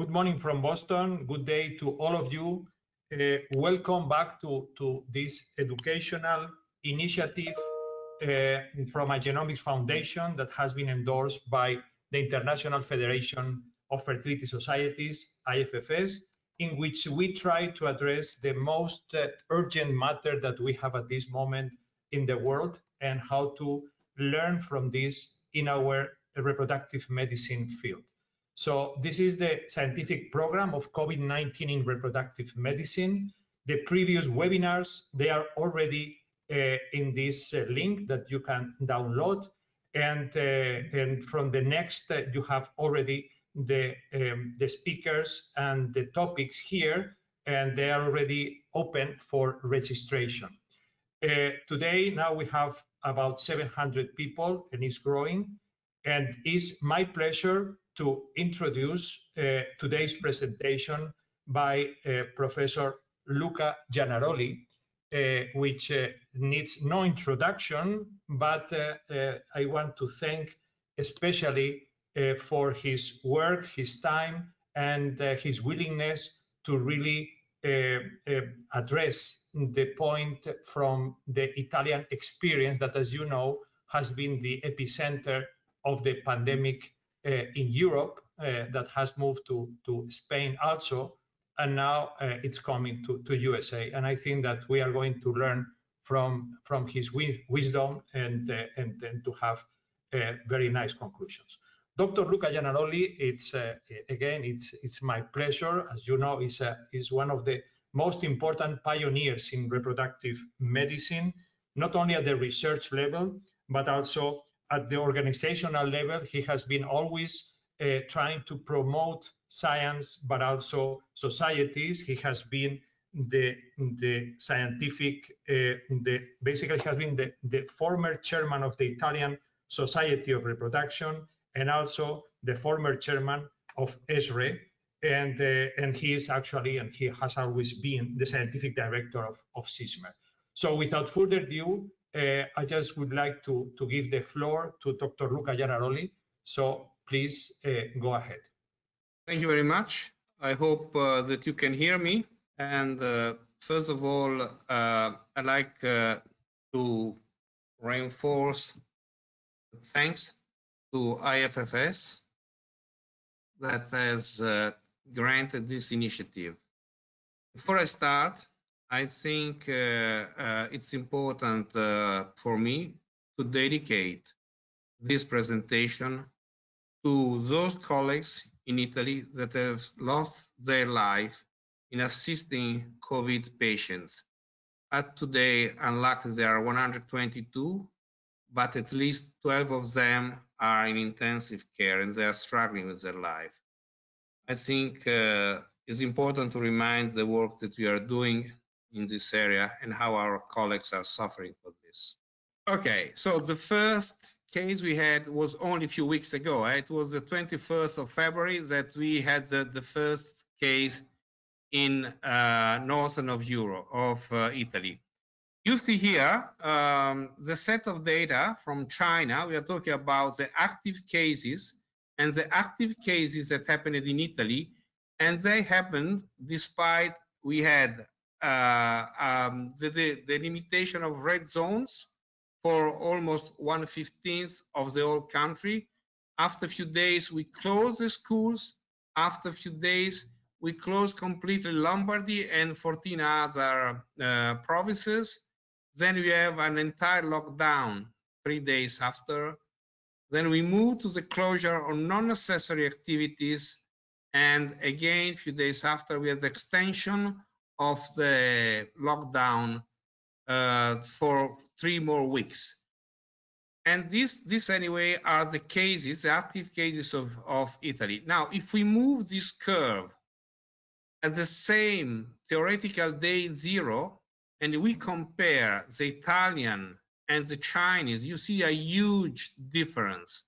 Good morning from Boston. Good day to all of you. Welcome back to this educational initiative from Igenomix Foundation that has been endorsed by the International Federation of Fertility Societies, IFFS, in which we try to address the most urgent matter that we have at this moment in the world and how to learn from this in our reproductive medicine field. So this is the scientific program of COVID-19 in reproductive medicine. The previous webinars, they are already in this link that you can download. And from the next, you have already the speakers and the topics here, and they are already open for registration. Today, now we have about 700 people, and it's growing. And it's my pleasure to introduce today's presentation by Professor Luca Gianaroli, which needs no introduction, but I want to thank especially for his work, his time, and his willingness to really address the point from the Italian experience that, as you know, has been the epicenter of the pandemic in Europe, that has moved to Spain also, and now it's coming to USA. And I think that we are going to learn from his wisdom and to have very nice conclusions. Dr. Luca Gianaroli, it's my pleasure. As you know, is one of the most important pioneers in reproductive medicine, not only at the research level, but also at the organizational level. He has been always trying to promote science, but also societies. He has been the scientific, basically has been the former chairman of the Italian Society of Reproduction, and also the former chairman of ESHRE, and he is actually, and he has always been the scientific director of ESHRE. So without further ado, I just would like to give the floor to Dr. Luca Gianaroli. So please go ahead. Thank you very much. I hope that you can hear me. And first of all, I'd like to reinforce thanks to IFFS that has granted this initiative. Before I start, I think it's important for me to dedicate this presentation to those colleagues in Italy that have lost their life in assisting COVID patients. At today, unluckily, there are 122, but at least 12 of them are in intensive care and they are struggling with their life. I think it's important to remind the work that we are doing in this area and how our colleagues are suffering for this. Okay, so the first case we had was only a few weeks ago. It was the 21st of February that we had the first case in northern of Europe, of Italy. You see here the set of data from China. We are talking about the active cases and the active cases that happened in Italy, and they happened despite we had the limitation of red zones for almost 1/15 of the whole country. After a few days, we closed the schools. After a few days, we closed completely Lombardy and 14 other provinces. Then we have an entire lockdown 3 days after. Then we moved to the closure of non-necessary activities. And again, a few days after, we had the extension of the lockdown for 3 more weeks. And this anyway are the cases, the active cases of Italy. Now, if we move this curve at the same theoretical day 0, and we compare the Italian and the Chinese, you see a huge difference.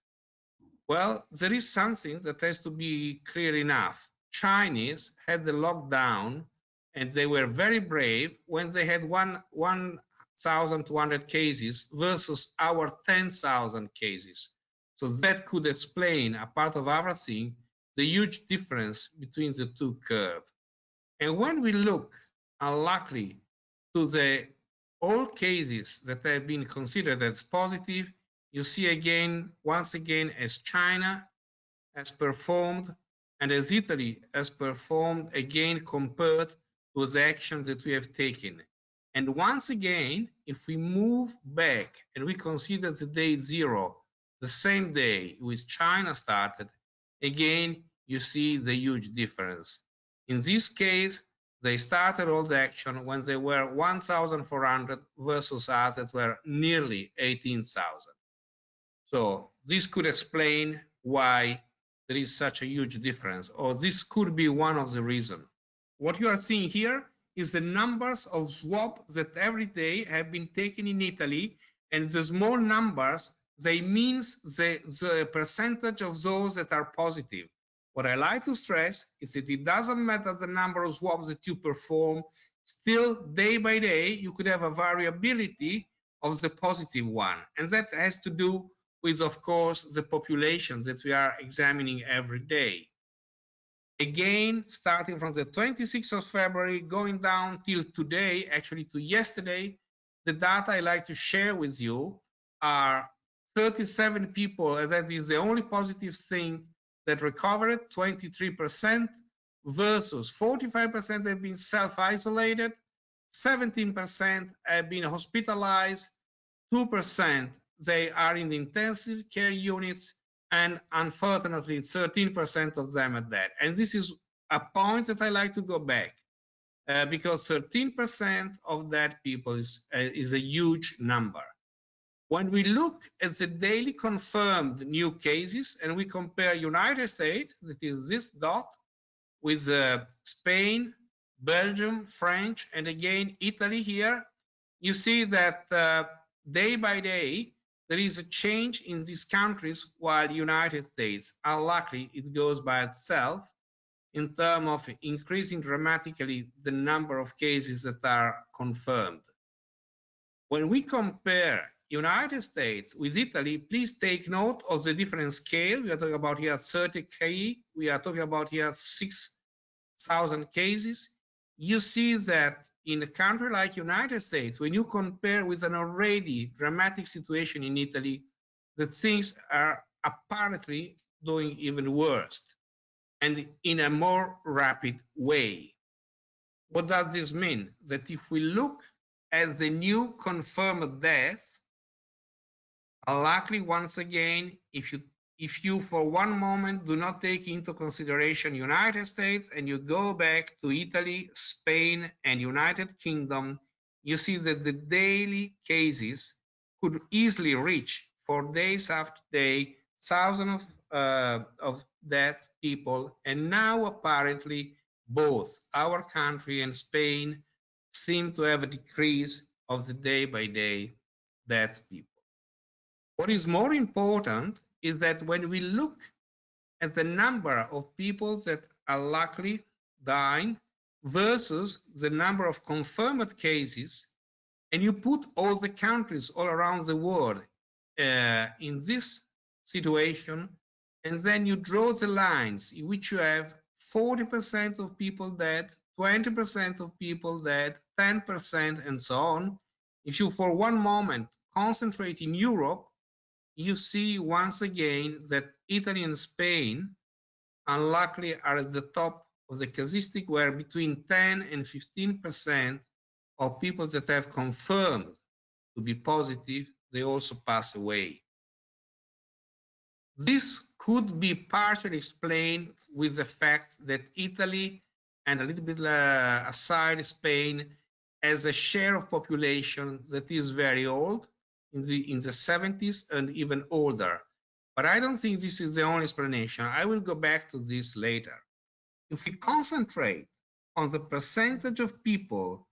Well, there is something that has to be clear enough. Chinese had the lockdown and they were very brave when they had 1,200 cases versus our 10,000 cases. So that could explain a part of our thing the huge difference between the two curves. And when we look, unluckily, to the all cases that have been considered as positive, you see again, once again, as China has performed and as Italy has performed again compared to the action that we have taken. And once again, if we move back and we consider the day zero, the same day with China started, again, you see the huge difference. In this case, they started all the action when they were 1,400 versus us that were nearly 18,000. So this could explain why there is such a huge difference, or this could be one of the reasons. What you are seeing here is the numbers of swabs that every day have been taken in Italy, and the small numbers, they means the percentage of those that are positive. What I like to stress is that it doesn't matter the number of swabs that you perform, still day by day you could have a variability of the positive one, and that has to do with, of course, the population that we are examining every day. Again, starting from the 26th of February, going down till today, actually to yesterday, the data I like to share with you are 37 people, and that is the only positive thing that recovered, 23%, versus 45% have been self-isolated, 17% have been hospitalized, 2% they are in the intensive care units, and unfortunately 13% of them are dead. And this is a point that I like to go back because 13% of dead people is a huge number. When we look at the daily confirmed new cases and we compare United States, that is this dot, with Spain, Belgium, French, and again Italy here, you see that day by day there is a change in these countries, while United States, unluckily, it goes by itself in terms of increasing dramatically the number of cases that are confirmed. When we compare United States with Italy, please take note of the different scale. We are talking about here 30K, we are talking about here 6,000 cases. You see that in a country like United States, when you compare with an already dramatic situation in Italy, the things are apparently doing even worse and in a more rapid way. What does this mean? That if we look at the new confirmed deaths, unluckily, once again, if you for one moment do not take into consideration United States and you go back to Italy, Spain, and United Kingdom, you see that the daily cases could easily reach, for days after day, thousands of dead people, and now apparently both our country and Spain seem to have a decrease of the day-by-day death people. What is more important is that when we look at the number of people that are likely dying versus the number of confirmed cases, and you put all the countries all around the world in this situation, and then you draw the lines in which you have 40% of people dead, 20% of people dead, 10%, and so on. If you for one moment concentrate in Europe, you see once again that Italy and Spain unluckily are at the top of the casuistic, where between 10 and 15% of people that have confirmed to be positive, they also pass away. This could be partially explained with the fact that Italy, and a little bit aside Spain, has a share of population that is very old, in the 70s and even older. But I don't think this is the only explanation. I will go back to this later. If we concentrate on the percentage of people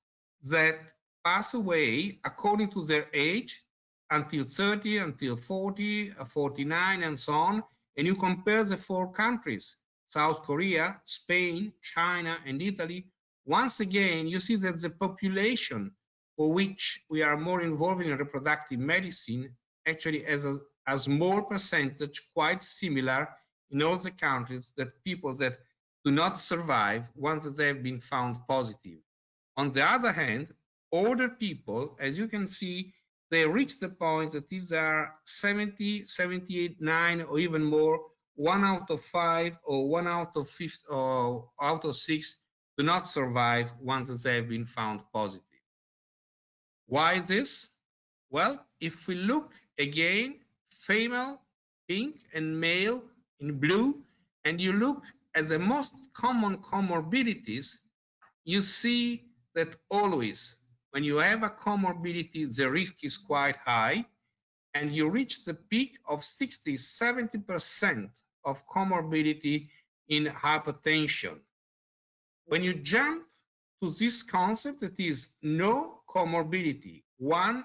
that pass away according to their age, until 30, until 40, 49, and so on, and you compare the four countries, South Korea, Spain, China, and Italy, once again, you see that the population for which we are more involved in reproductive medicine actually has a small percentage, quite similar in all the countries that people that do not survive once they have been found positive. On the other hand, older people, as you can see, they reach the point that if they are 70, 78, 9, or even more, 1 out of 5 or 1 out of 5 or out of 6 do not survive once they have been found positive. Why this? Well, if we look again, female, pink, and male in blue, and you look at the most common comorbidities, you see that always when you have a comorbidity, the risk is quite high, and you reach the peak of 60, 70% of comorbidity in hypertension. When you jump to this concept that is no comorbidity, 1,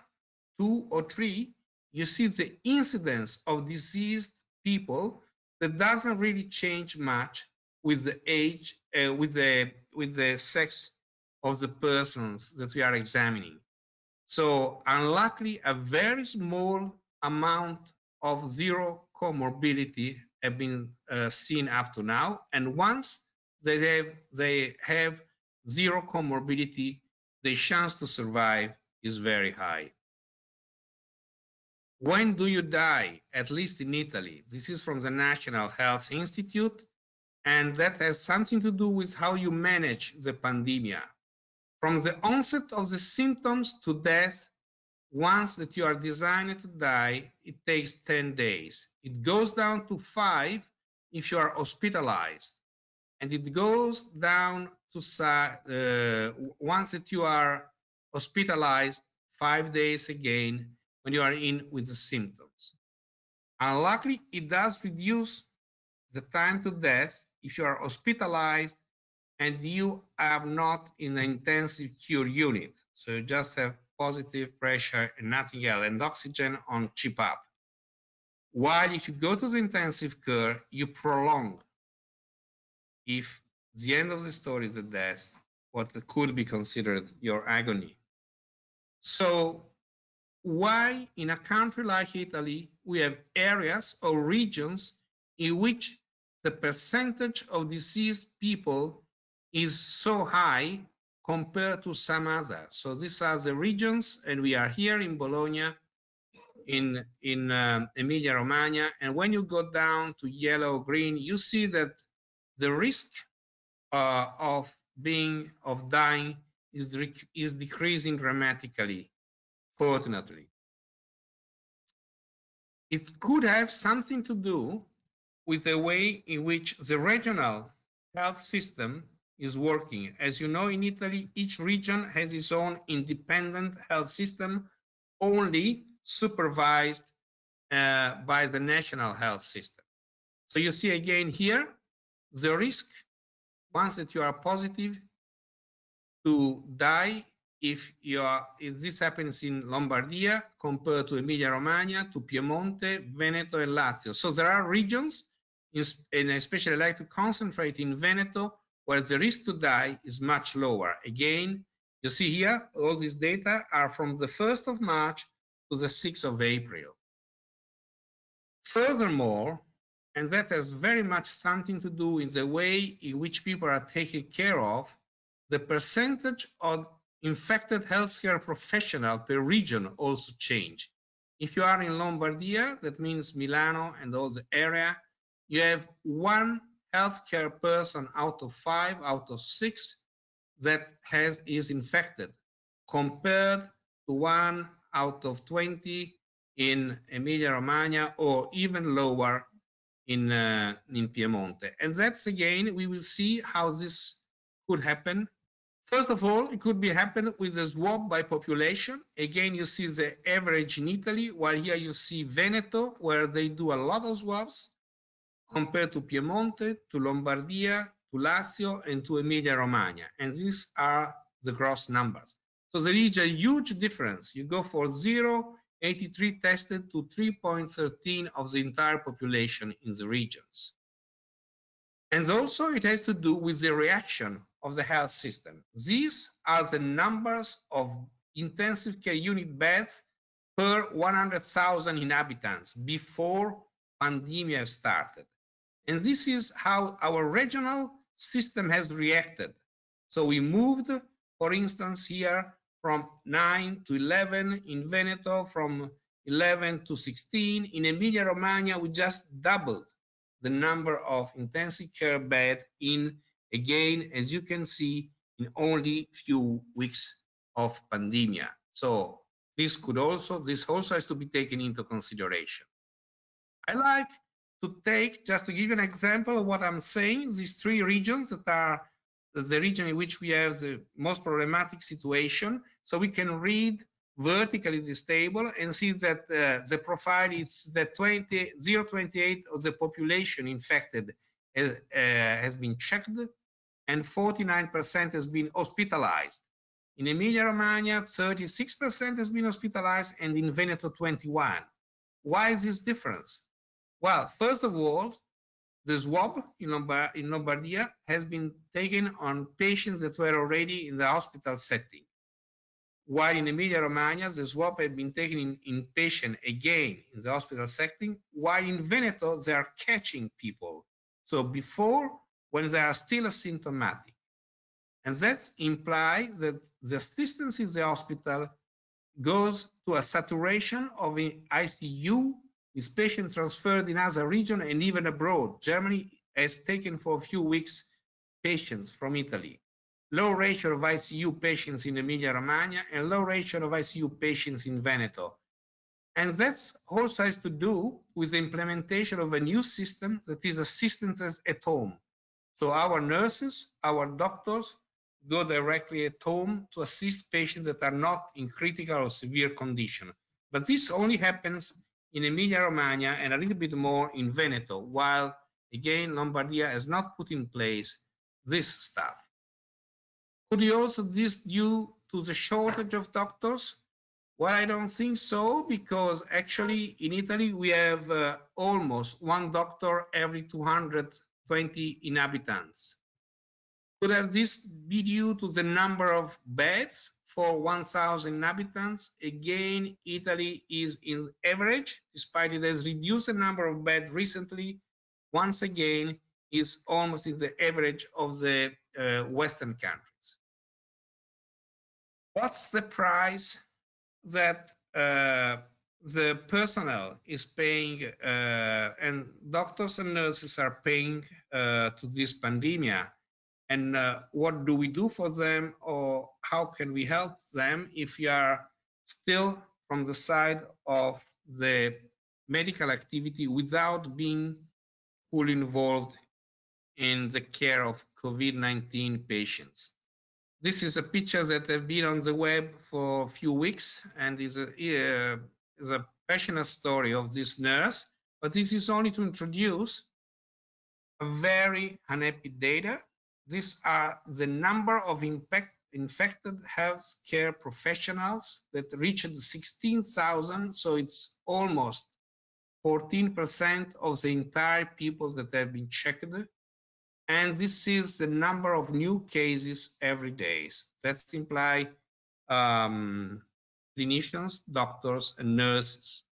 2, or 3, you see the incidence of diseased people that doesn't really change much with the age, with the sex of the persons that we are examining. So unluckily, a very small amount of zero comorbidity have been seen up to now, and once they have zero comorbidity, the chance to survive is very high. When do you die? At least in Italy. This is from the National Health Institute, and that has something to do with how you manage the pandemic. From the onset of the symptoms to death, once that you are designed to die, it takes 10 days. It goes down to 5 if you are hospitalized, and it goes down to once that you are hospitalized, 5 days again when you are in with the symptoms. Unluckily, it does reduce the time to death if you are hospitalized and you are not in an intensive care unit. So you just have positive pressure and nothing else, and oxygen on chip up. While if you go to the intensive care, you prolong, if the end of the story is the death, what could be considered your agony. So why in a country like Italy, we have areas or regions in which the percentage of diseased people is so high compared to some others. So these are the regions, and we are here in Bologna, in Emilia-Romagna, and when you go down to yellow, green, you see that the risk of dying is decreasing dramatically, fortunately. It could have something to do with the way in which the regional health system is working. As you know, in Italy, each region has its own independent health system, only supervised by the national health system. So you see again here, the risk, once that you are positive, to die if this happens in Lombardia compared to Emilia-Romagna, to Piemonte, Veneto, and Lazio. So there are regions, and especially I like to concentrate in Veneto, where the risk to die is much lower. Again, you see here, all these data are from the 1st of March to the 6th of April. Furthermore, and that has very much something to do with the way in which people are taken care of, the percentage of infected healthcare professionals per region also change. If you are in Lombardia, that means Milano and all the area, you have 1 healthcare person out of 5, out of 6 that is infected, compared to 1 out of 20 in Emilia-Romagna, or even lower in Piemonte. And that's, again, we will see how this could happen. First of all, it could happen with a swab by population. Again, you see the average in Italy, while here you see Veneto, where they do a lot of swabs, compared to Piemonte, to Lombardia, to Lazio, and to Emilia-Romagna. And these are the gross numbers. So there is a huge difference. You go for 0.83 tested to 3.13 of the entire population in the regions. And also it has to do with the reaction of the health system. These are the numbers of intensive care unit beds per 100,000 inhabitants before pandemic started. And this is how our regional system has reacted. So we moved, for instance, here from 9 to 11, in Veneto from 11 to 16. In Emilia-Romagna, we just doubled the number of intensive care beds in, again, as you can see, in only few weeks of pandemia. So this also has to be taken into consideration. I like to take, just to give you an example of what I'm saying, these three regions that are the region in which we have the most problematic situation. So we can read vertically this table and see that the profile is that 0.28 of the population infected has been checked and 49% has been hospitalized. In Emilia-Romagna, 36% has been hospitalized, and in Veneto, 21%. Why is this difference? Well, first of all, the swab in Lombardia has been taken on patients that were already in the hospital setting. While in Emilia-Romagna, the swab had been taken in patients again in the hospital setting, while in Veneto, they are catching people. So before, when they are still asymptomatic. And that implies that the assistance in the hospital goes to a saturation of the ICU with patients transferred in other regions and even abroad. Germany has taken for a few weeks patients from Italy. Low ratio of ICU patients in Emilia-Romagna and low ratio of ICU patients in Veneto. And that also has to do with the implementation of a new system that is assistance at home. So our nurses, our doctors, go directly at home to assist patients that are not in critical or severe condition. But this only happens in Emilia-Romagna and a little bit more in Veneto, while, again, Lombardia has not put in place this stuff. Could you also this due to the shortage of doctors? Well, I don't think so, because actually in Italy we have almost one doctor every 220 inhabitants. Could have this be due to the number of beds for 1,000 inhabitants? Again, Italy is in average, despite it has reduced the number of beds recently, once again, is almost in the average of the Western countries. What's the price that the personnel is paying and doctors and nurses are paying to this pandemia? And what do we do for them, or how can we help them if we are still from the side of the medical activity without being fully involved in the care of COVID-19 patients? This is a picture that has been on the web for a few weeks and is a passionate story of this nurse, but this is only to introduce a very unhappy data. These are the number of infected healthcare professionals that reached 16,000. So it's almost 14% of the entire people that have been checked. And this is the number of new cases every day. That implies clinicians, doctors, and nurses.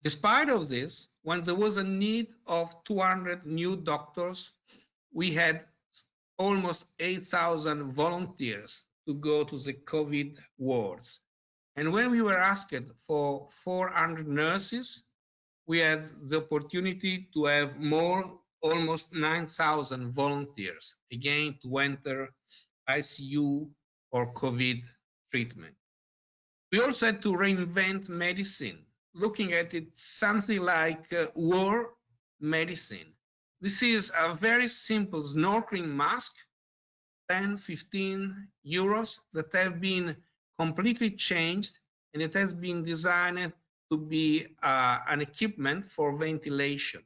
Despite of this, when there was a need of 200 new doctors, we had almost 8,000 volunteers to go to the COVID wards. And when we were asked for 400 nurses, we had the opportunity to have more, almost 9,000 volunteers, again, to enter ICU or COVID treatment. We also had to reinvent medicine, looking at it something like war medicine. This is a very simple snorkeling mask, 10, 15 euros, that have been completely changed, and it has been designed to be an equipment for ventilation.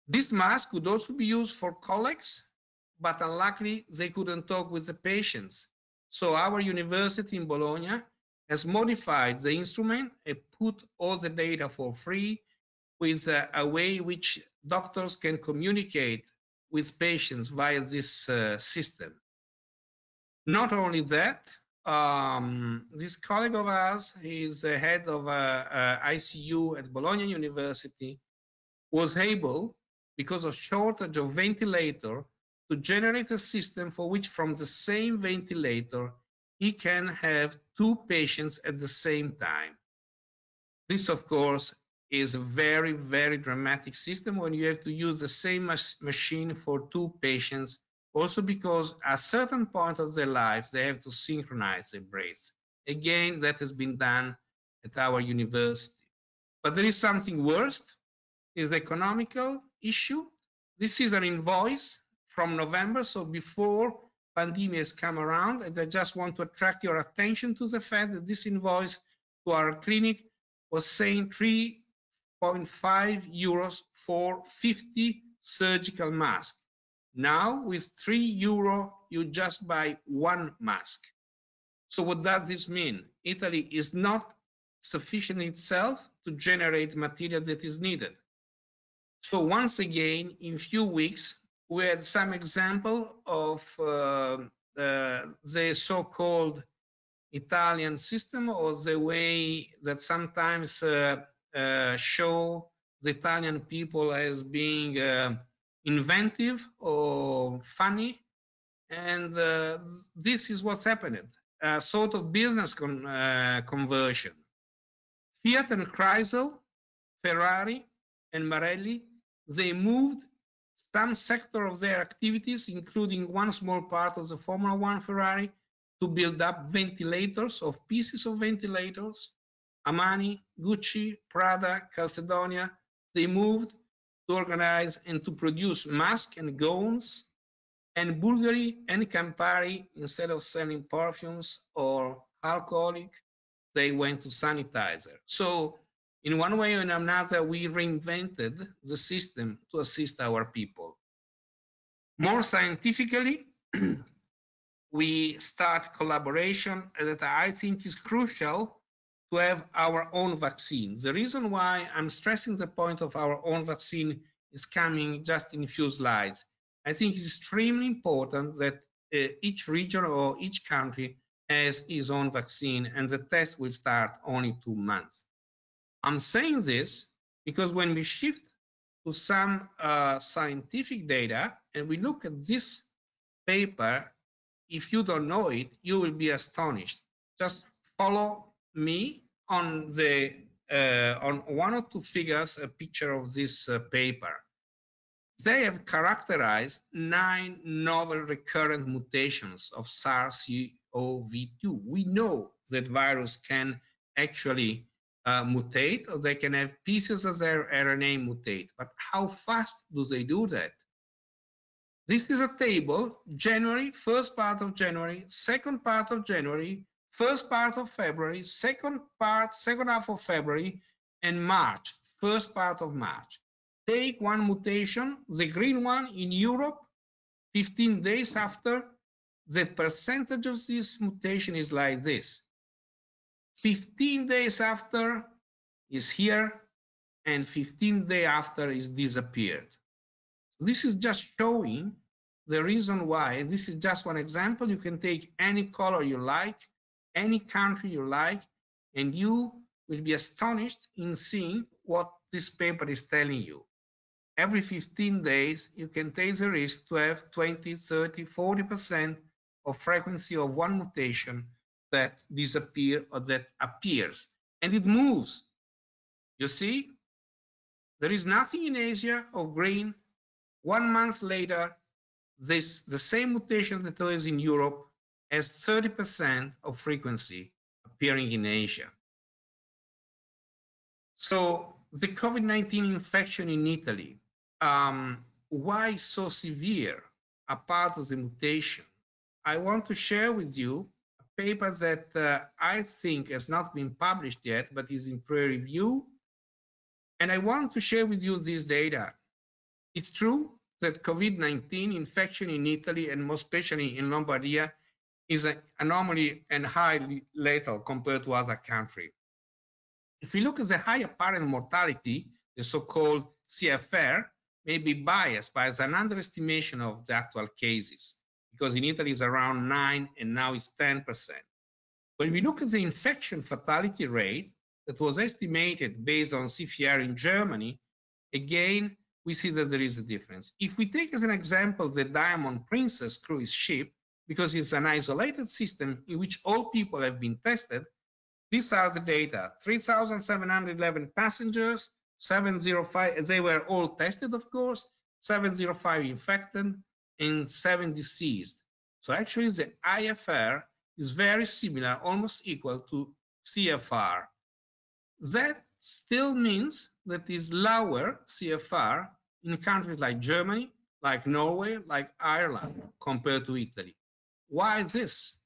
This mask could also be used for colleagues, but unluckily they couldn't talk with the patients. So our university in Bologna has modified the instrument and put all the data for free with a way in which doctors can communicate with patients via this system. Not only that, this colleague of ours is the head of ICU at Bologna University, was able, because of shortage of ventilator, to generate a system for which from the same ventilator he can have 2 patients at the same time. This, of course, is a very, very dramatic system when you have to use the same machine for 2 patients, also because at a certain point of their lives, they have to synchronize their breaths. Again, that has been done at our university. But there is something worse, is the economical issue. This is an invoice from November, so before pandemic has come around, and I just want to attract your attention to the fact that this invoice to our clinic was saying 3.5 euros for 50 surgical masks. Now with 3 euro, you just buy 1 mask. So what does this mean? Italy is not sufficient itself to generate material that is needed. So once again, in few weeks, we had some example of the so-called Italian system, or the way that sometimes show the Italian people as being inventive or funny. And this is what's happening, a sort of business conversion. Fiat and Chrysler, Ferrari and Marelli, they moved some sector of their activities, including one small part of the Formula One Ferrari, to build up ventilators, of pieces of ventilators. Armani, Gucci, Prada, Calzedonia, they moved to organize and to produce masks and gowns. And Bulgari and Campari, instead of selling perfumes or alcoholic, they went to sanitizer. So in one way or another, we reinvented the system to assist our people. More scientifically, we start collaboration that I think is crucial to have our own vaccine. The reason why I'm stressing the point of our own vaccine is coming just in a few slides. I think it's extremely important that each region or each country has its own vaccine, and the test will start only 2 months. I'm saying this because when we shift to some scientific data and we look at this paper, if you don't know it, you will be astonished. Just follow me on the on 1 or 2 figures, a picture of this paper. They have characterized 9 novel recurrent mutations of SARS-CoV-2. We know that virus can actually mutate, or they can have pieces of their RNA mutate. But how fast do they do that? This is a table: January, first part of January, second part of January, first part of February, second half of February, and March, first part of March. Take one mutation, the green one in Europe, 15 days after, the percentage of this mutation is like this. 15 days after is here, and 15 days after is disappeared. This is just showing the reason why. This is just one example. You can take any color you like, any country you like, and you will be astonished in seeing what this paper is telling you. Every 15 days, you can take the risk to have 20, 30, 40% of frequency of one mutation that disappears or that appears, and it moves. You see, there is nothing in Asia of green. 1 month later, the same mutation that was in Europe has 30% of frequency appearing in Asia. So the COVID-19 infection in Italy, why so severe apart of the mutation? I want to share with you a paper that I think has not been published yet, but is in pre-review. And I want to share with you this data. It's true that COVID-19 infection in Italy, and most especially in Lombardia, is an anomaly and highly lethal compared to other countries. If we look at the high apparent mortality, the so-called CFR, may be biased by an underestimation of the actual cases, because in Italy it's around 9 and now it's 10%. When we look at the infection fatality rate that was estimated based on CFR in Germany, again, we see that there is a difference. If we take as an example the Diamond Princess cruise ship, because it's an isolated system in which all people have been tested, these are the data: 3,711 passengers, 705, they were all tested, of course, 705 infected, and 7 deceased. So actually the IFR is very similar, almost equal to CFR. That still means that is lower CFR in countries like Germany, like Norway, like Ireland, compared to Italy. Why this?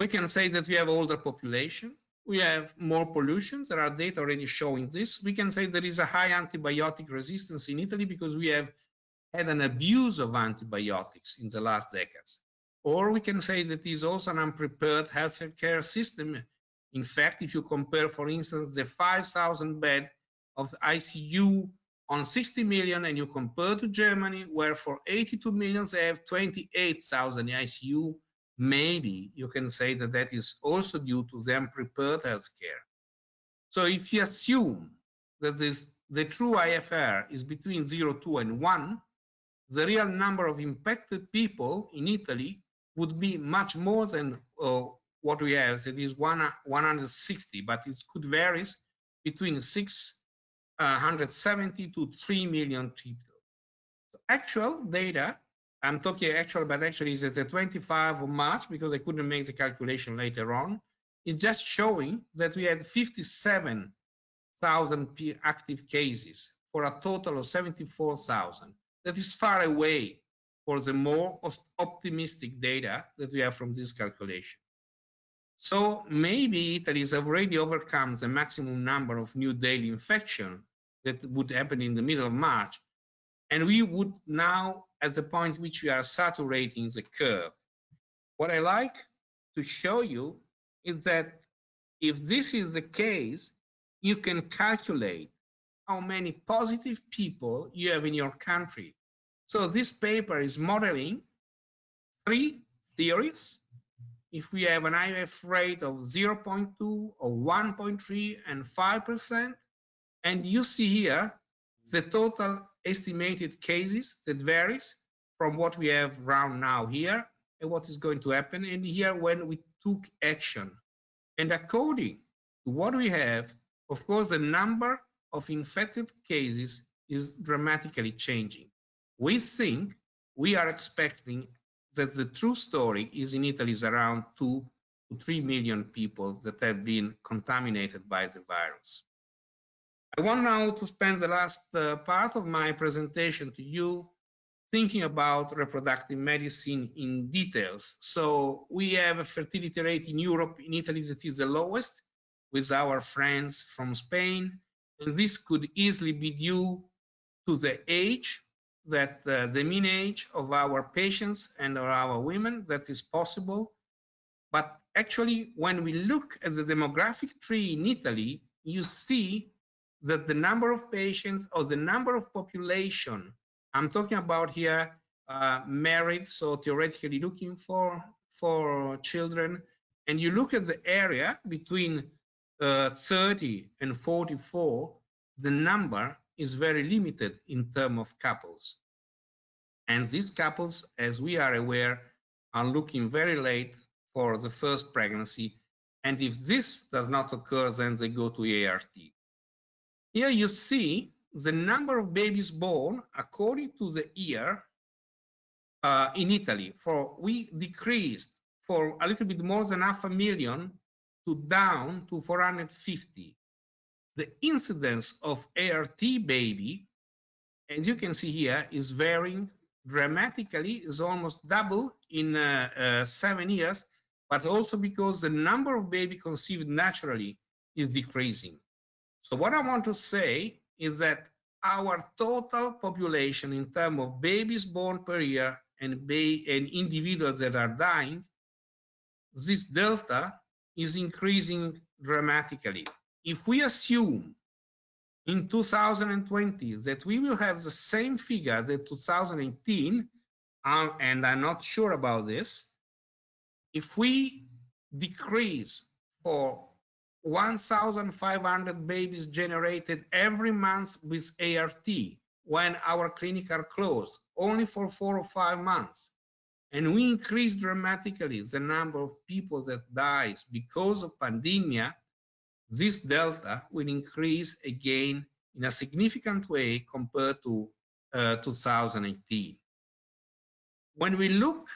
We can say that we have older population, we have more pollution, there are data already showing this. We can say there is a high antibiotic resistance in Italy because we have had an abuse of antibiotics in the last decades. Or we can say that it is also an unprepared healthcare system. In fact, if you compare, for instance, the 5,000 bed of the ICU on 60 million and you compare to Germany, where for 82 million they have 28,000 ICU, maybe you can say that that is also due to the unprepared healthcare. So if you assume that the true IFR is between 0,2 and 1, the real number of infected people in Italy would be much more than what we have. It is 160, but it could vary between 670 to 3 million people. So actual data, I'm talking actual, but actually is at the 25th of March because I couldn't make the calculation later on. It's just showing that we had 57,000 active cases for a total of 74,000. That is far away for the more optimistic data that we have from this calculation. So maybe Italy has already overcome the maximum number of new daily infections that would happen in the middle of March. And we would now at the point which we are saturating the curve. What I like to show you is that if this is the case, you can calculate how many positive people you have in your country. So this paper is modeling 3 theories. If we have an IF rate of 0.2 or 1.3 and 5%, and you see here the total estimated cases that varies from what we have around now here and what is going to happen in here when we took action. And according to what we have, of course, the number of infected cases is dramatically changing. We think, we are expecting that the true story is in Italy is around 2 to 3 million people that have been contaminated by the virus. I want now to spend the last part of my presentation to you thinking about reproductive medicine in details. So we have a fertility rate in Europe, in Italy, that is the lowest with our friends from Spain. And this could easily be due to the age, that the mean age of our patients and of our women, that is possible. But actually, when we look at the demographic tree in Italy, you see that the number of patients or the number of population, I'm talking about here married, so theoretically looking for children, and you look at the area between 30 and 44, the number is very limited in terms of couples. And these couples, as we are aware, are looking very late for the first pregnancy. And if this does not occur, then they go to ART. Here you see the number of babies born according to the year in Italy. We decreased for a little bit more than 500,000 to down to 450. The incidence of ART baby, as you can see here, is varying dramatically, is almost double in 7 years, but also because the number of babies conceived naturally is decreasing. So what I want to say is that our total population in terms of babies born per year and individuals that are dying, this delta is increasing dramatically. If we assume in 2020 that we will have the same figure that 2018, and I'm not sure about this, if we decrease for 1,500 babies generated every month with ART when our clinics are closed, only for 4 or 5 months. And we increased dramatically the number of people that dies because of pandemia. This delta will increase again in a significant way compared to 2018. When we look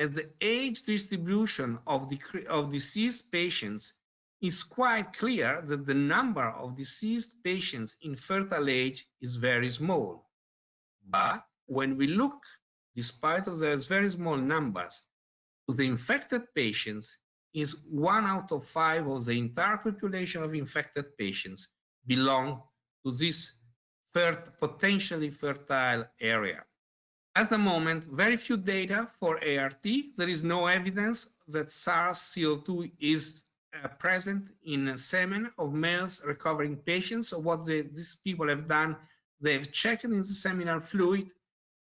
at the age distribution of deceased patients, it's quite clear that the number of deceased patients in fertile age is very small. But when we look, despite of those very small numbers, to the infected patients, is 1 out of 5 of the entire population of infected patients belong to this potentially fertile area. At the moment, very few data for ART. There is no evidence that SARS-CoV-2 is present in semen of males recovering patients. So what these people have done, they've checked in the seminal fluid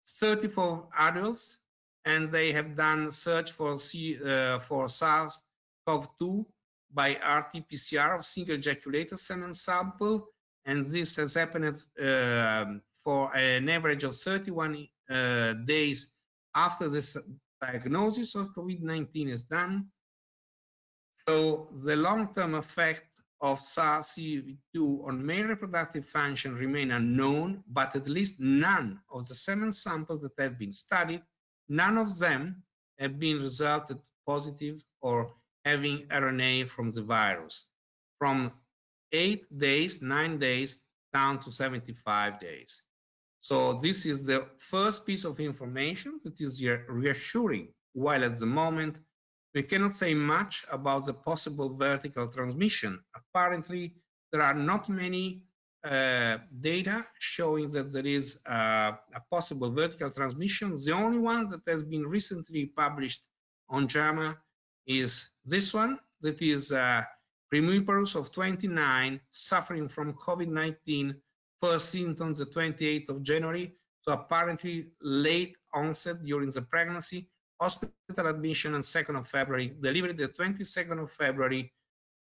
34 adults, and they have done search for SARS-CoV-2 by RT-PCR of single ejaculated semen sample, and this has happened for an average of 31 days after this diagnosis of COVID-19 is done. So the long-term effect of SARS-CoV-2 on male reproductive function remain unknown, but at least none of the semen samples that have been studied, none of them have been resulted positive or having RNA from the virus, from 8 days, 9 days, down to 75 days. So this is the first piece of information that is reassuring, while at the moment we cannot say much about the possible vertical transmission. Apparently, there are not many data showing that there is a possible vertical transmission. The only one that has been recently published on JAMA is this one, that is primiparus of 29 suffering from COVID-19, first symptoms the 28th of January, so apparently late onset during the pregnancy, hospital admission on 2nd of February, delivery the 22nd of February,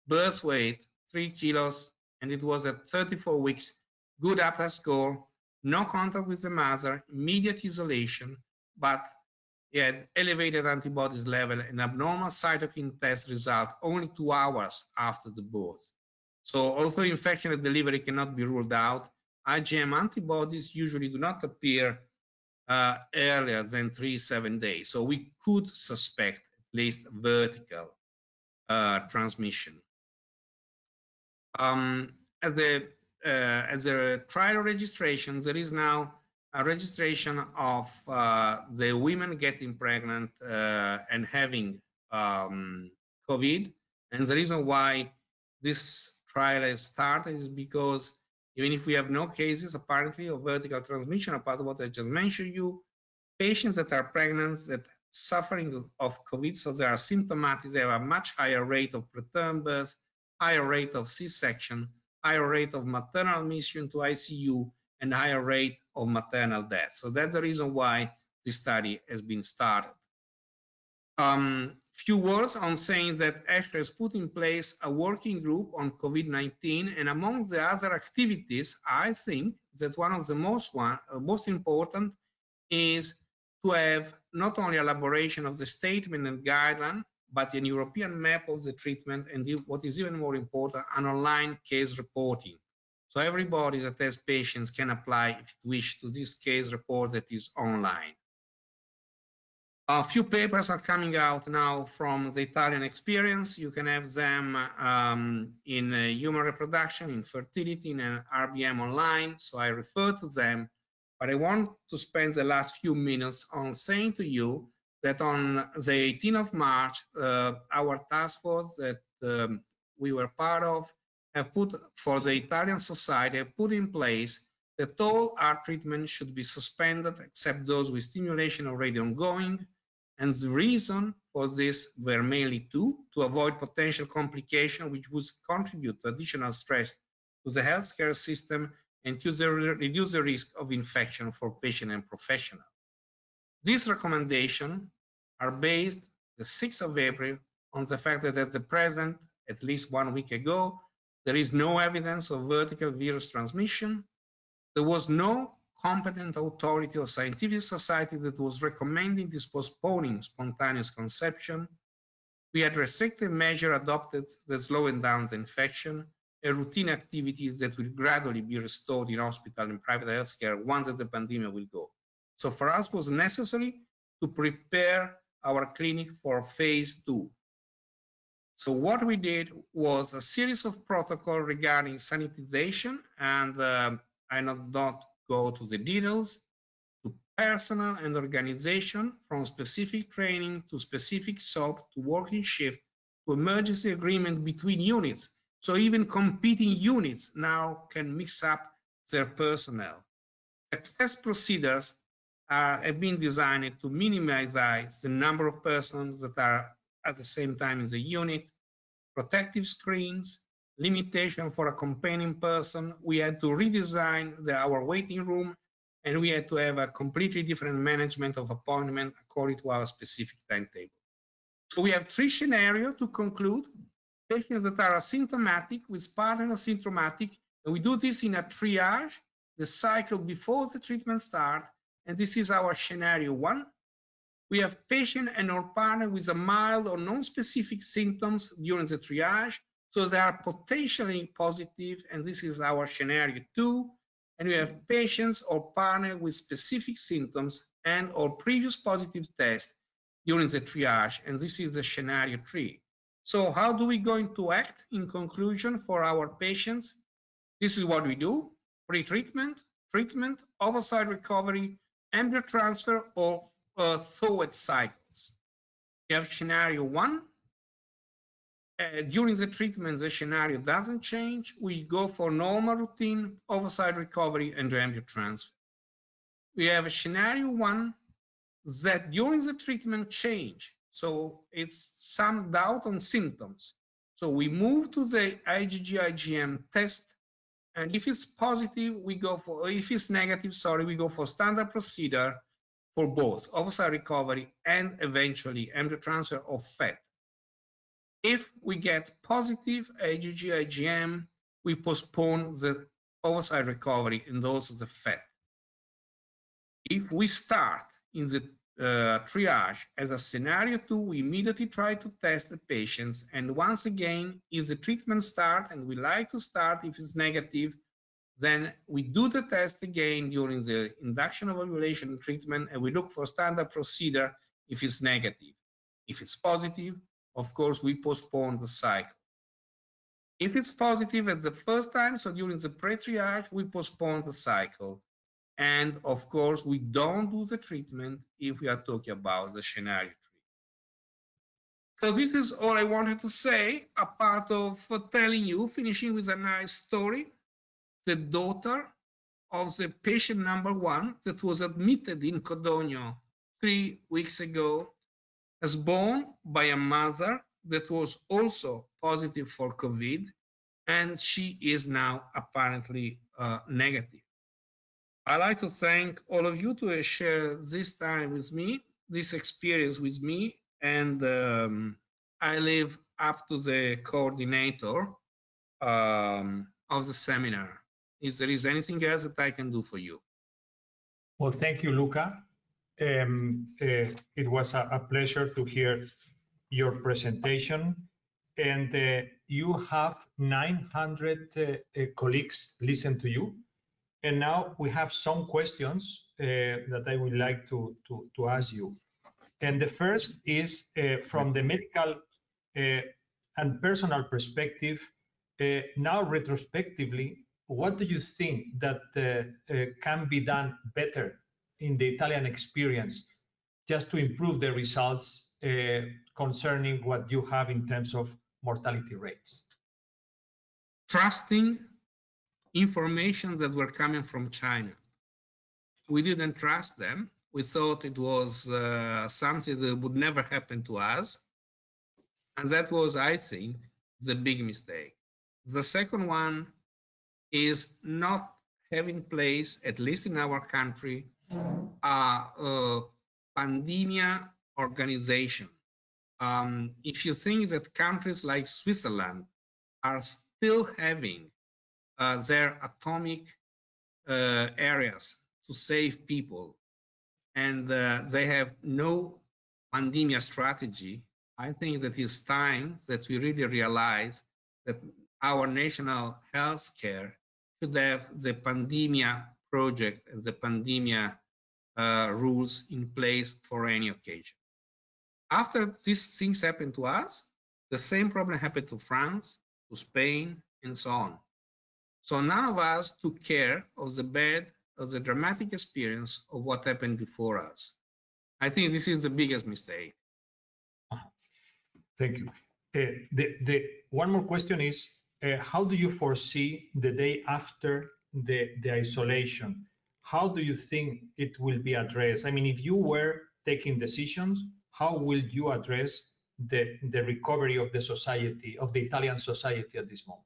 birth weight 3 kilos, and it was at 34 weeks, good APA score, no contact with the mother, immediate isolation, but he had elevated antibodies level and abnormal cytokine test result only 2 hours after the birth. So although infection at delivery cannot be ruled out, IgM antibodies usually do not appear earlier than 3-7 days. So we could suspect at least vertical transmission. As a trial registration, there is now a registration of the women getting pregnant and having COVID. And the reason why this trial has started is because even if we have no cases apparently of vertical transmission, apart from what I just mentioned you, patients that are pregnant that suffering of COVID, so they are symptomatic, they have a much higher rate of preterm birth, higher rate of C-section, higher rate of maternal admission to ICU, and higher rate of maternal death. So that's the reason why this study has been started. Few words on saying that ESHRE has put in place a working group on COVID-19, and among the other activities, I think that one of the most important is to have not only elaboration of the statement and guideline, but a European map of the treatment, and what is even more important, an online case reporting. So everybody that has patients can apply, if it wish, to this case report that is online. A few papers are coming out now from the Italian experience. You can have them in human reproduction, in fertility, in an RBM online, so I refer to them. But I want to spend the last few minutes on saying to you that on the 18th of March, our task force that we were part of have put, for the Italian society, have put in place that all our treatments should be suspended except those with stimulation already ongoing. And the reason for this were mainly two: to avoid potential complication which would contribute to additional stress to the healthcare system, and to reduce the risk of infection for patient and professional. These recommendations are based the 6th of April on the fact that at the present at least 1 week ago. There is no evidence of vertical virus transmission. There was no competent authority or scientific society that was recommending this postponing spontaneous conception. We had restrictive measures adopted that slowing down the infection and routine activities that will gradually be restored in hospital and private healthcare once the pandemic will go. So for us, it was necessary to prepare our clinic for phase 2. So what we did was a series of protocols regarding sanitization, and I not go to the details, to personnel and organization, from specific training to specific SOP to working shift to emergency agreement between units. So even competing units now can mix up their personnel. Success procedures have been designed to minimize the number of persons that are at the same time in the unit, protective screens, limitation for a companion person. We had to redesign our waiting room, and we had to have a completely different management of appointment according to our specific timetable. So we have 3 scenarios to conclude. Patients that are asymptomatic with partner asymptomatic, and we do this in a triage, the cycle before the treatment start, and this is our scenario 1. We have patient and or partner with a mild or non-specific symptoms during the triage, so they are potentially positive, and this is our scenario 2. And we have patients or partner with specific symptoms and or previous positive test during the triage, and this is the scenario 3. So how do we going to act in conclusion for our patients? This is what we do: pre-treatment, treatment, oversight recovery, embryo transfer, or thaw-out cycles. We have scenario 1. During the treatment, the scenario doesn't change. We go for normal routine, oversight recovery, and embryo transfer. We have a scenario 1 that during the treatment change. So it's some doubt on symptoms. So we move to the IgG-IgM test, and if it's positive, we go for, if it's negative, sorry, we go for standard procedure for both oversight recovery and eventually embryo transfer of fat. If we get positive IgG-IgM, we postpone the oversight recovery and also the fat. If we start in the triage as a scenario 2, we immediately try to test the patients, and once again, if the treatment start, and we like to start if it's negative, then we do the test again during the induction of ovulation treatment, and we look for standard procedure if it's negative. If it's positive, of course, we postpone the cycle. If it's positive at the first time, so during the pre-triage, we postpone the cycle. And of course, we don't do the treatment if we are talking about the scenario 3. So this is all I wanted to say, a part of telling you, finishing with a nice story. The daughter of the patient number 1 that was admitted in Codogno 3 weeks ago was born by a mother that was also positive for COVID, and she is now apparently negative. I'd like to thank all of you to share this time with me, this experience with me, and I leave up to the coordinator of the seminar. If there is anything else that I can do for you. Well, thank you, Luca. It was a pleasure to hear your presentation. And you have 900 colleagues listen to you. And now we have some questions that I would like to ask you. And the first is from the medical and personal perspective. Now, retrospectively, what do you think that can be done better in the Italian experience just to improve the results concerning what you have in terms of mortality rates? Trusting information that were coming from China. We didn't trust them. We thought it was something that would never happen to us. And that was, I think, the big mistake. The second one is not having place, at least in our country, a pandemia organization, if you think that countries like Switzerland are still having their atomic areas to save people, and they have no pandemic strategy, I think that it's time that we really realize that our national health care should have the pandemic project and the pandemic rules in place for any occasion. After these things happened to us, the same problem happened to France, to Spain, and so on. So none of us took care of the dramatic experience of what happened before us. I think this is the biggest mistake. Thank you. One more question is, how do you foresee the day after the isolation? How do you think it will be addressed? I mean, if you were taking decisions, how will you address the recovery of the society, of the Italian society at this moment?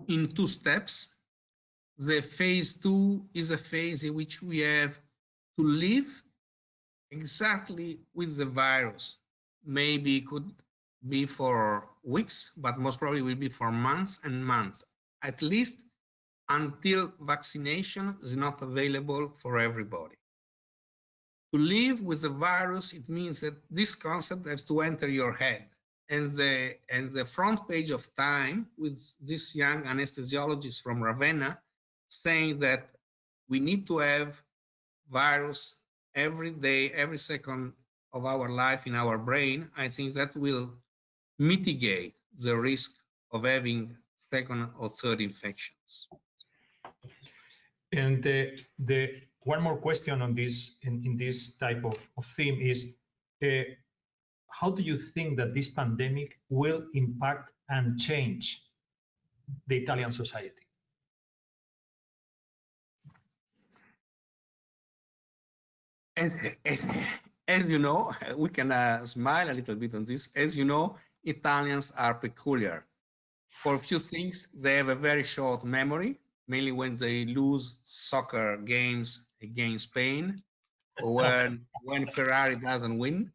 In 2 steps. The phase 2 is a phase in which we have to live exactly with the virus. Maybe it could be for weeks, but most probably will be for months and months, at least until vaccination is not available for everybody. To live with the virus, it means that this concept has to enter your head. And the front page of Time with this young anesthesiologist from Ravenna saying that we need to have virus every day, every second of our life in our brain, I think that will mitigate the risk of having second or third infections. And the one more question on this, in this type of theme is, how do you think that this pandemic will impact and change the Italian society? As you know, we can smile a little bit on this. As you know, Italians are peculiar. For a few things, they have a very short memory, mainly when they lose soccer games against Spain or when Ferrari doesn't win.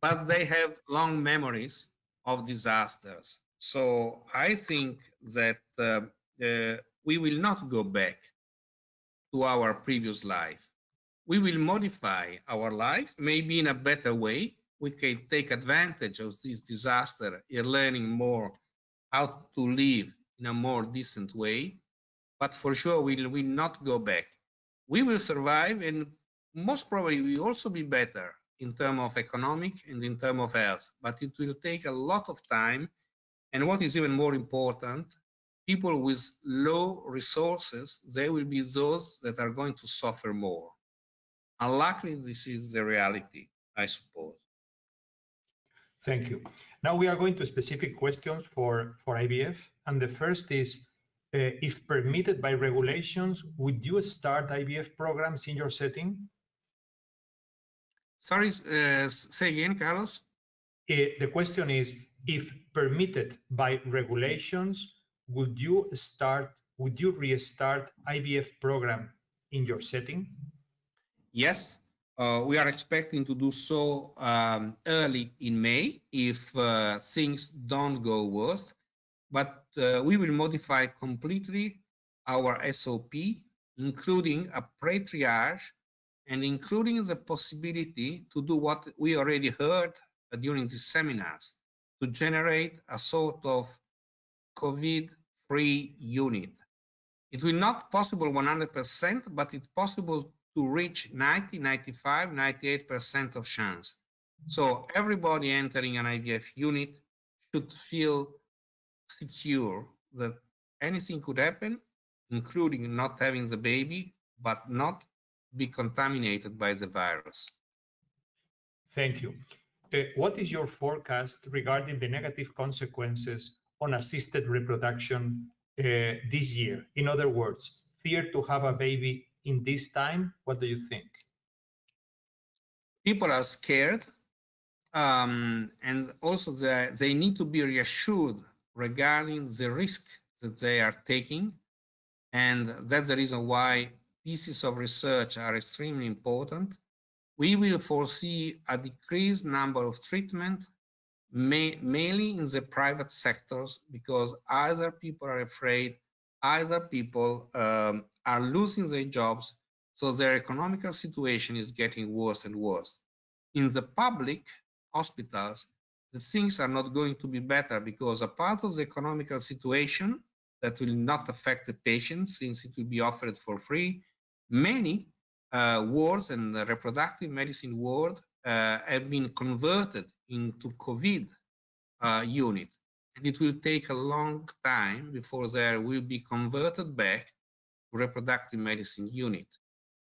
But they have long memories of disasters. So I think that we will not go back to our previous life. We will modify our life, maybe in a better way. We can take advantage of this disaster in learning more how to live in a more decent way. But for sure, we will not go back. We will survive, and most probably we will also be better in terms of economic and in terms of health. But it will take a lot of time. And what is even more important, people with low resources, they will be those that are going to suffer more. Unluckily, this is the reality, I suppose. Thank you. Now we are going to specific questions for IVF. And the first is, if permitted by regulations, would you start IVF programs in your setting? Sorry, say again, Carlos. The question is, if permitted by regulations, would you restart IVF program in your setting? Yes, we are expecting to do so early in May if things don't go worse. But we will modify completely our SOP, including a pre-triage and including the possibility to do what we already heard during the seminars, to generate a sort of COVID-free unit. It will not possible 100%, but it's possible to reach 90, 95, 98% of chance. So everybody entering an IVF unit should feel secure that anything could happen, including not having the baby, but not be contaminated by the virus. Thank you. What is your forecast regarding the negative consequences on assisted reproduction this year? In other words, fear to have a baby in this time? What do you think? People are scared, and also they need to be reassured regarding the risk that they are taking. And that's the reason why pieces of research are extremely important. we will foresee a decreased number of treatment, mainly in the private sectors, because either people are afraid, either people are losing their jobs, so their economical situation is getting worse and worse. In the public hospitals, the things are not going to be better, because a part of the economical situation that will not affect the patients, since it will be offered for free. Many wards and the reproductive medicine ward have been converted into COVID unit, and it will take a long time before they will be converted back to reproductive medicine unit.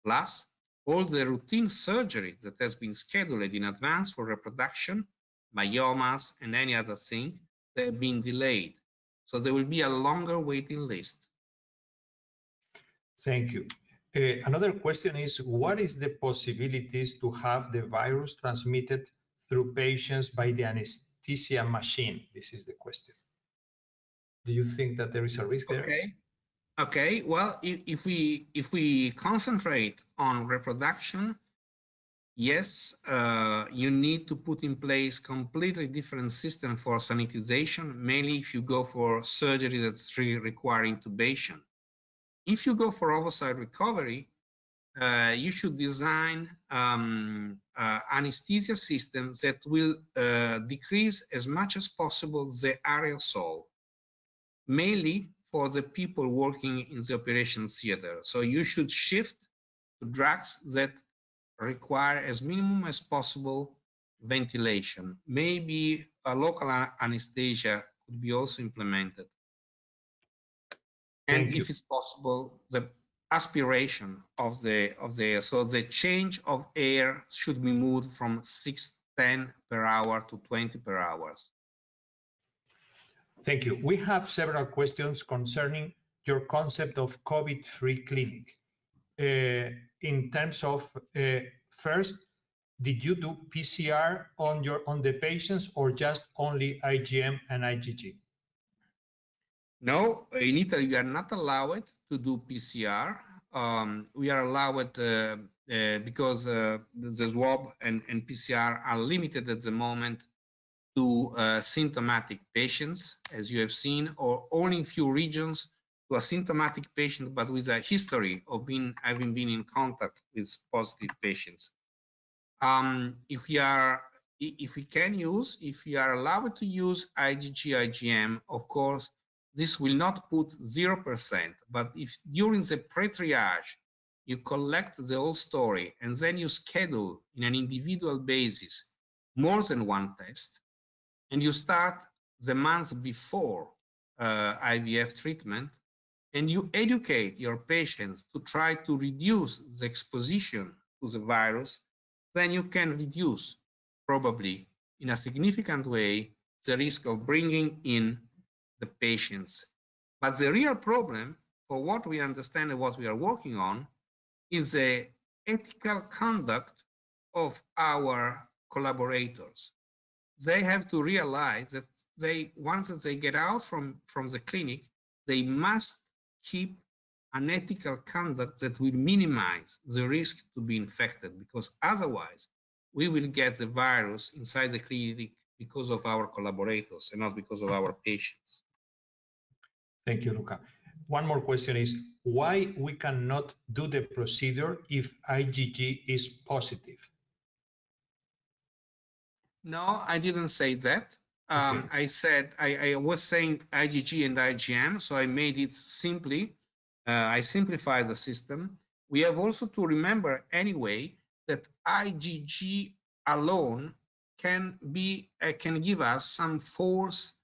Plus, all the routine surgery that has been scheduled in advance for reproduction, myomas, and any other thing, they have been delayed. So there will be a longer waiting list. Thank you. Another question is, what is the possibilities to have the virus transmitted through patients by the anesthesia machine? This is the question. Do you think that there is a risk there? Okay. Well, if we concentrate on reproduction, yes, you need to put in place completely different system for sanitization, mainly if you go for surgery that's really requiring intubation. If you go for oversight recovery, you should design anesthesia systems that will decrease as much as possible the aerosol, mainly for the people working in the operation theater. So you should shift to drugs that require as minimum as possible ventilation. Maybe a local anesthesia could be also implemented. And if it's possible, the aspiration of the air. So the change of air should be moved from 610 per hour to 20 per hour. Thank you. We have several questions concerning your concept of COVID-free clinic. In terms of, first, did you do PCR on the patients or just only IgM and IgG? No, in Italy we are not allowed to do PCR. We are allowed because the swab and PCR are limited at the moment to symptomatic patients, as you have seen, or only in few regions to a symptomatic patient, but with a history of having been in contact with positive patients. If we are allowed to use IgG, IgM, of course, this will not put 0%, but if during the pre-triage you collect the whole story and then you schedule in an individual basis more than one test, and you start the month before IVF treatment, and you educate your patients to try to reduce the exposition to the virus, then you can reduce probably in a significant way the risk of bringing in the patients. But the real problem, for what we understand and what we are working on, is the ethical conduct of our collaborators. They have to realize that once that they get out from the clinic, they must keep an ethical conduct that will minimize the risk to be infected, because otherwise we will get the virus inside the clinic because of our collaborators and not because of our patients. Thank you, Luca. One more question is, why we cannot do the procedure if IgG is positive? No, I didn't say that. I was saying IgG and IgM, so I made it simply. I simplified the system. We have also to remember anyway that IgG alone can give us some false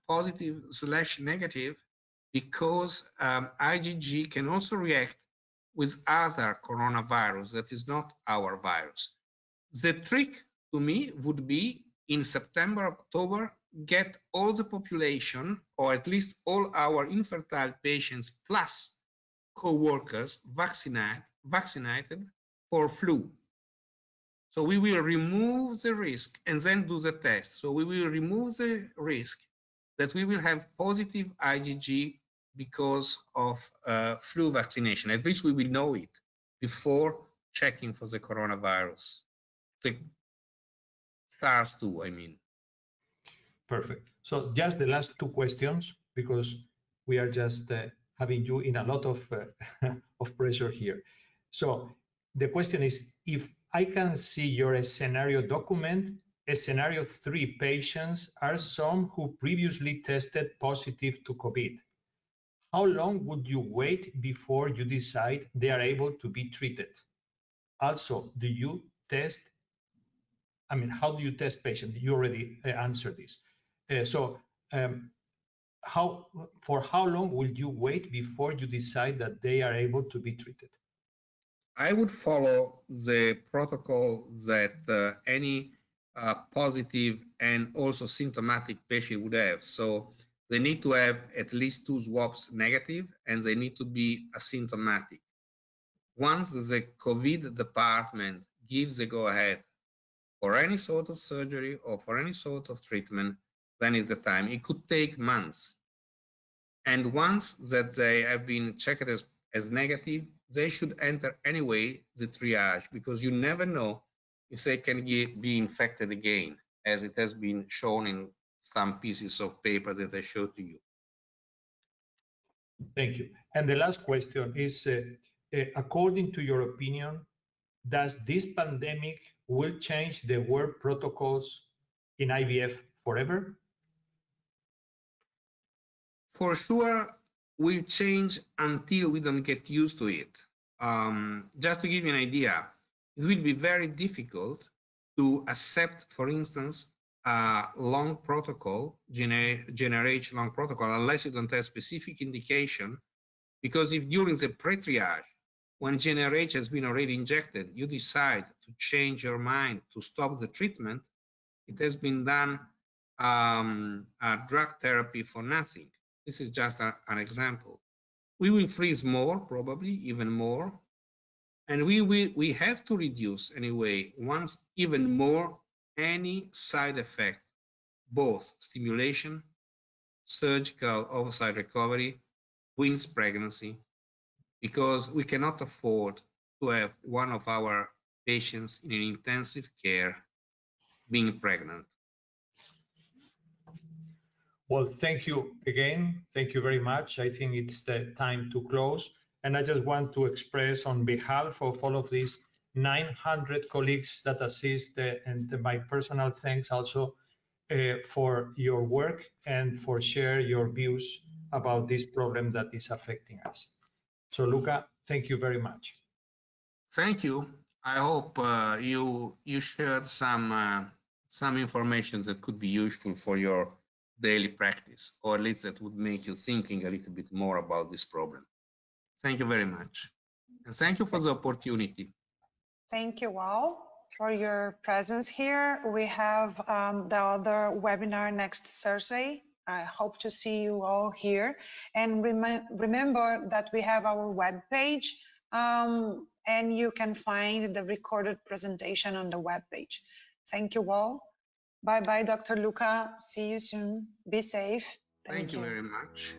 positive/negative, because IgG can also react with other coronavirus that is not our virus. The trick to me would be in September, October, get all the population, or at least all our infertile patients plus co-workers vaccinated for flu. So we will remove the risk and then do the test. So we will remove the risk that we will have positive IgG because of flu vaccination. At least we will know it before checking for the coronavirus, the SARS-2, I mean. Perfect. So just the last two questions, because we are just having you in a lot of of pressure here. So the question is, if I can see your scenario document, scenario 3 patients are some who previously tested positive to COVID. How long would you wait before you decide they are able to be treated? Also, do you test? I mean, how do you test patients? You already answered this. For how long will you wait before you decide that they are able to be treated? I would follow the protocol that any positive and also symptomatic patient would have. So they need to have at least 2 swabs negative, and they need to be asymptomatic. Once the COVID department gives the go-ahead for any sort of surgery or for any sort of treatment, then is the time. It could take months. And once that they have been checked as negative, they should enter anyway the triage, because you never know if they can be infected again, as it has been shown in some pieces of paper that I showed to you. Thank you. And the last question is, according to your opinion, does this pandemic will change the work protocols in IVF forever? For sure, will change until we don't get used to it. Just to give you an idea, it will be very difficult to accept, for instance, a long protocol, generate long protocol, unless you don't have specific indication. Because if during the pre-triage, when GnRH has been already injected, you decide to change your mind to stop the treatment, it has been done a drug therapy for nothing. This is just an example. We will freeze more, probably even more, and we have to reduce anyway once even more any side effect, both stimulation, surgical oocyte recovery, twins pregnancy, because we cannot afford to have one of our patients in an intensive care being pregnant. Well, thank you again. Thank you very much. I think it's the time to close. And I just want to express on behalf of all of these 900 colleagues that assist, and my personal thanks also for your work and for share your views about this problem that is affecting us. So Luca, thank you very much. Thank you. I hope you shared some information that could be useful for your daily practice, or at least that would make you thinking a little bit more about this problem. Thank you very much. And thank you for the opportunity. Thank you all for your presence here. We have the other webinar next Thursday. I hope to see you all here. And remember that we have our webpage, and you can find the recorded presentation on the webpage. Thank you all. Bye-bye, Dr. Luca. See you soon. Be safe. Thank you very much.